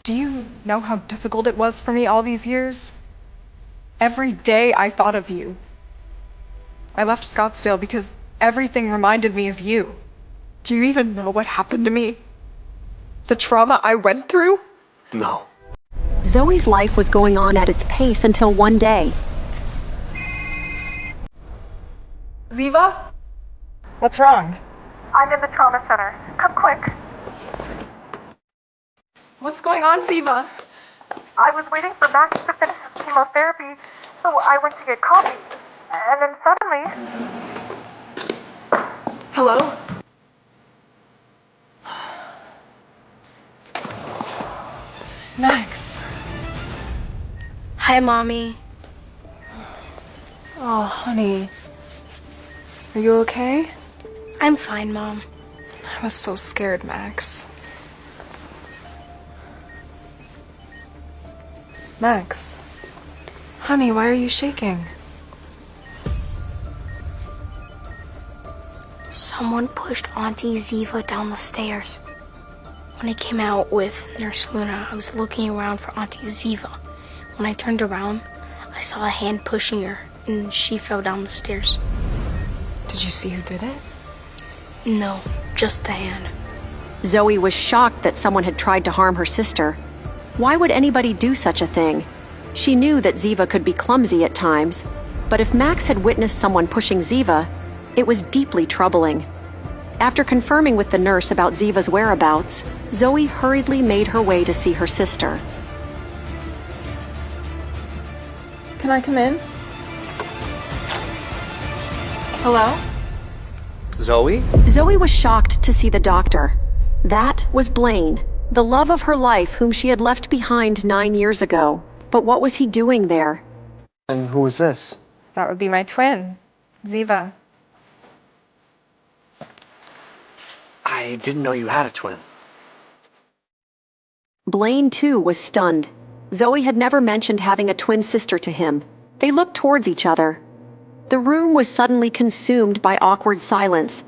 Do you know how difficult it was for me all these years? Every day I thought of you. I left Scottsdale because everything reminded me of you. Do you even know what happened to me? The trauma I went through? No. Zoe's life was going on at its pace until one day. Ziva? What's wrong? I'm in the trauma center. Come quick. What's going on, Ziva? I was waiting for Max to finish his chemotherapy, so I went to get coffee. And then suddenly... Hello? Max. Hi, Mommy. Oh, honey. Are you okay? I'm fine, Mom. I was so scared, Max. Max. Honey, why are you shaking? Someone pushed Auntie Ziva down the stairs. When I came out with Nurse Luna, I was looking around for Auntie Ziva. When I turned around, I saw a hand pushing her, and she fell down the stairs. Did you see who did it? No, just the hand. Zoe was shocked that someone had tried to harm her sister. Why would anybody do such a thing? She knew that Ziva could be clumsy at times, but if Max had witnessed someone pushing Ziva, it was deeply troubling. After confirming with the nurse about Ziva's whereabouts, Zoe hurriedly made her way to see her sister. Can I come in? Hello? Zoe? Zoe was shocked to see the doctor. That was Blaine, the love of her life whom she had left behind 9 years ago. But what was he doing there? And who is this? That would be my twin, Ziva. I didn't know you had a twin. Blaine, too, was stunned. Zoe had never mentioned having a twin sister to him. They looked towards each other. The room was suddenly consumed by awkward silence.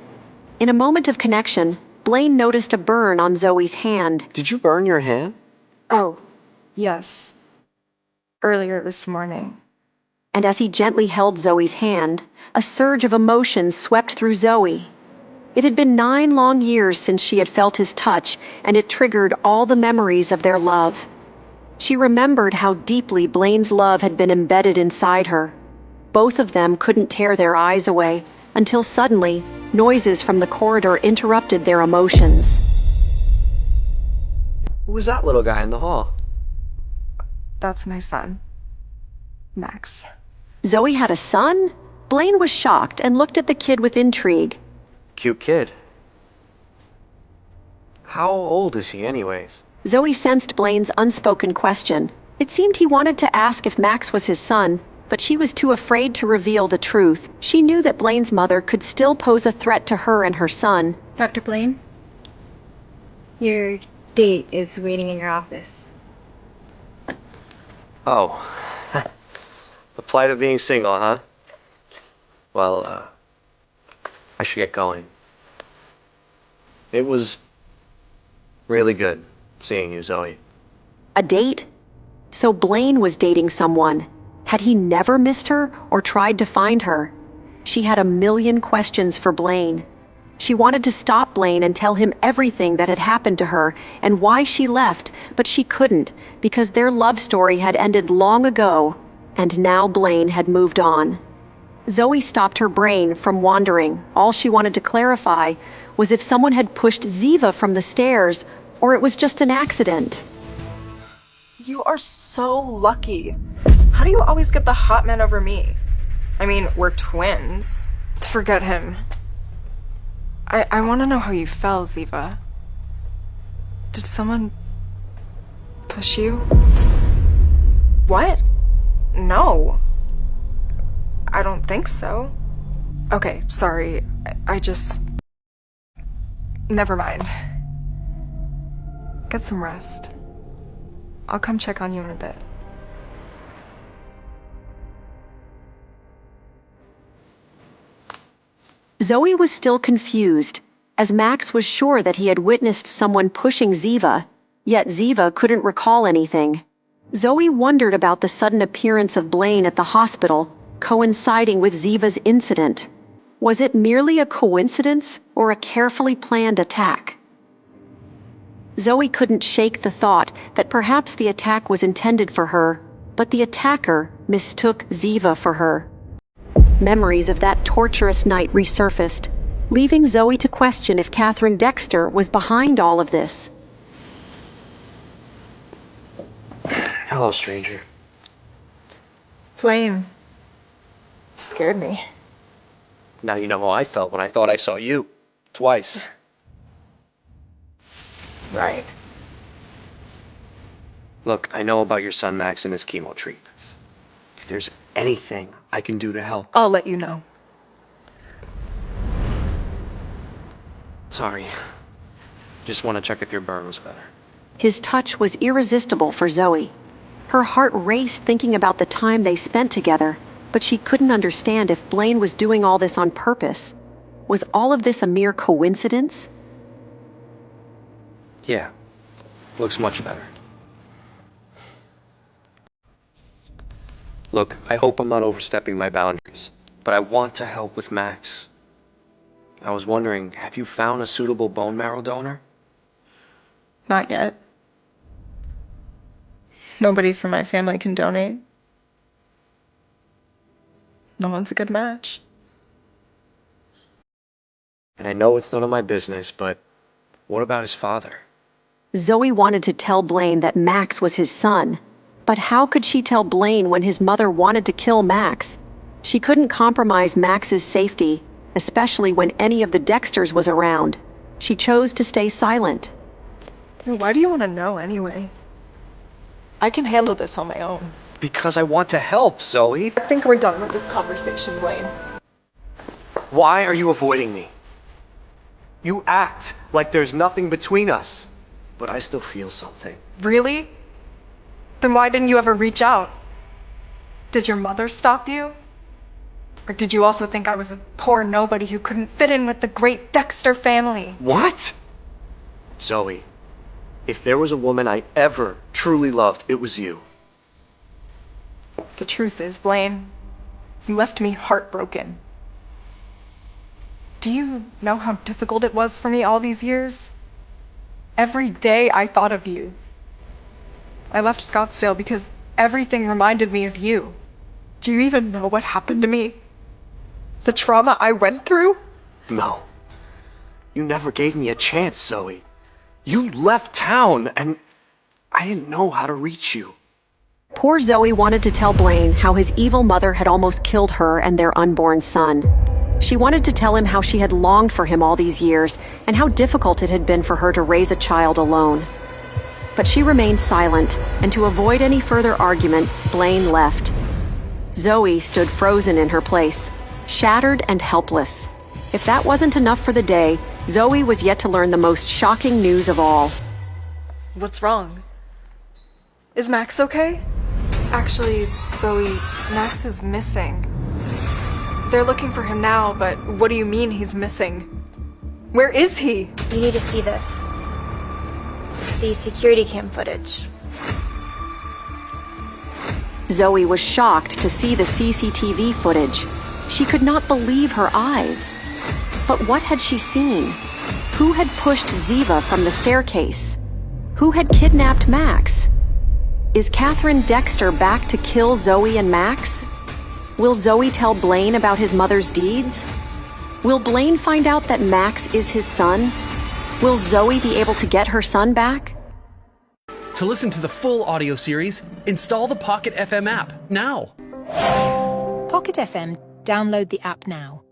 In a moment of connection, Blaine noticed a burn on Zoe's hand. Did you burn your hand? Oh, yes. Earlier this morning. And as he gently held Zoe's hand, a surge of emotion swept through Zoe. It had been 9 long years since she had felt his touch, and it triggered all the memories of their love. She remembered how deeply Blaine's love had been embedded inside her. Both of them couldn't tear their eyes away, until suddenly, noises from the corridor interrupted their emotions. Who was that little guy in the hall? That's my son, Max. Zoe had a son? Blaine was shocked and looked at the kid with intrigue. Cute kid. How old is he anyways? Zoe sensed Blaine's unspoken question. It seemed he wanted to ask if Max was his son, but she was too afraid to reveal the truth. She knew that Blaine's mother could still pose a threat to her and her son. Dr. Blaine, your date is waiting in your office. Oh. The plight of being single, huh? Well, I should get going. It was really good seeing you, Zoe. A date? So Blaine was dating someone. Had he never missed her or tried to find her? She had a million questions for Blaine. She wanted to stop Blaine and tell him everything that had happened to her and why she left, but she couldn't because their love story had ended long ago, and now Blaine had moved on. Zoe stopped her brain from wandering. All she wanted to clarify was if someone had pushed Ziva from the stairs or it was just an accident. You are so lucky. How do you always get the hot man over me? I mean, we're twins. Forget him. I want to know how you fell, Ziva. Did someone push you? What? No. I don't think so. Okay, sorry. I just... Never mind. Get some rest. I'll come check on you in a bit. Zoe was still confused, as Max was sure that he had witnessed someone pushing Ziva, Yet Ziva couldn't recall anything. Zoe wondered about the sudden appearance of Blaine at the hospital, coinciding with Ziva's incident. Was it merely a coincidence or a carefully planned attack? Zoe couldn't shake the thought that perhaps the attack was intended for her, but the attacker mistook Ziva for her. Memories of that torturous night resurfaced, leaving Zoe to question if Catherine Dexter was behind all of this. Hello, stranger. Blaine. Scared me. Now you know how I felt when I thought I saw you. Twice. Right. Look, I know about your son Max and his chemo treatments. If there's anything I can do to help... I'll let you know. Sorry. Just want to check if your burn was better. His touch was irresistible for Zoe. Her heart raced thinking about the time they spent together, but she couldn't understand if Blaine was doing all this on purpose. Was all of this a mere coincidence? Yeah. Looks much better. Look, I hope I'm not overstepping my boundaries, but I want to help with Max. I was wondering, have you found a suitable bone marrow donor? Not yet. Nobody from my family can donate. No one's a good match. And I know it's none of my business, but what about his father? Zoe wanted to tell Blaine that Max was his son, but how could she tell Blaine when his mother wanted to kill Max? She couldn't compromise Max's safety, especially when any of the Dexters was around. She chose to stay silent. Why do you want to know anyway? I can handle this on my own. Because I want to help, Zoe. I think we're done with this conversation, Blaine. Why are you avoiding me? You act like there's nothing between us, but I still feel something. Really? Then why didn't you ever reach out? Did your mother stop you? Or did you also think I was a poor nobody who couldn't fit in with the great Dexter family? What? Zoe, if there was a woman I ever truly loved, it was you. The truth is, Blaine, you left me heartbroken. Do you know how difficult it was for me all these years? Every day I thought of you. I left Scottsdale because everything reminded me of you. Do you even know what happened to me? The trauma I went through? No. You never gave me a chance, Zoe. You left town, and I didn't know how to reach you. Poor Zoe wanted to tell Blaine how his evil mother had almost killed her and their unborn son. She wanted to tell him how she had longed for him all these years and how difficult it had been for her to raise a child alone. But she remained silent, and to avoid any further argument, Blaine left. Zoe stood frozen in her place, shattered and helpless. If that wasn't enough for the day, Zoe was yet to learn the most shocking news of all. What's wrong? Is Max okay? Actually, Zoe, Max is missing. They're looking for him now, but what do you mean he's missing? Where is he? You need to see this. It's the security cam footage. Zoe was shocked to see the CCTV footage. She could not believe her eyes. But what had she seen? Who had pushed Ziva from the staircase? Who had kidnapped Max? Is Catherine Dexter back to kill Zoe and Max? Will Zoe tell Blaine about his mother's deeds? Will Blaine find out that Max is his son? Will Zoe be able to get her son back? To listen to the full audio series, install the Pocket FM app now. Pocket FM. Download the app now.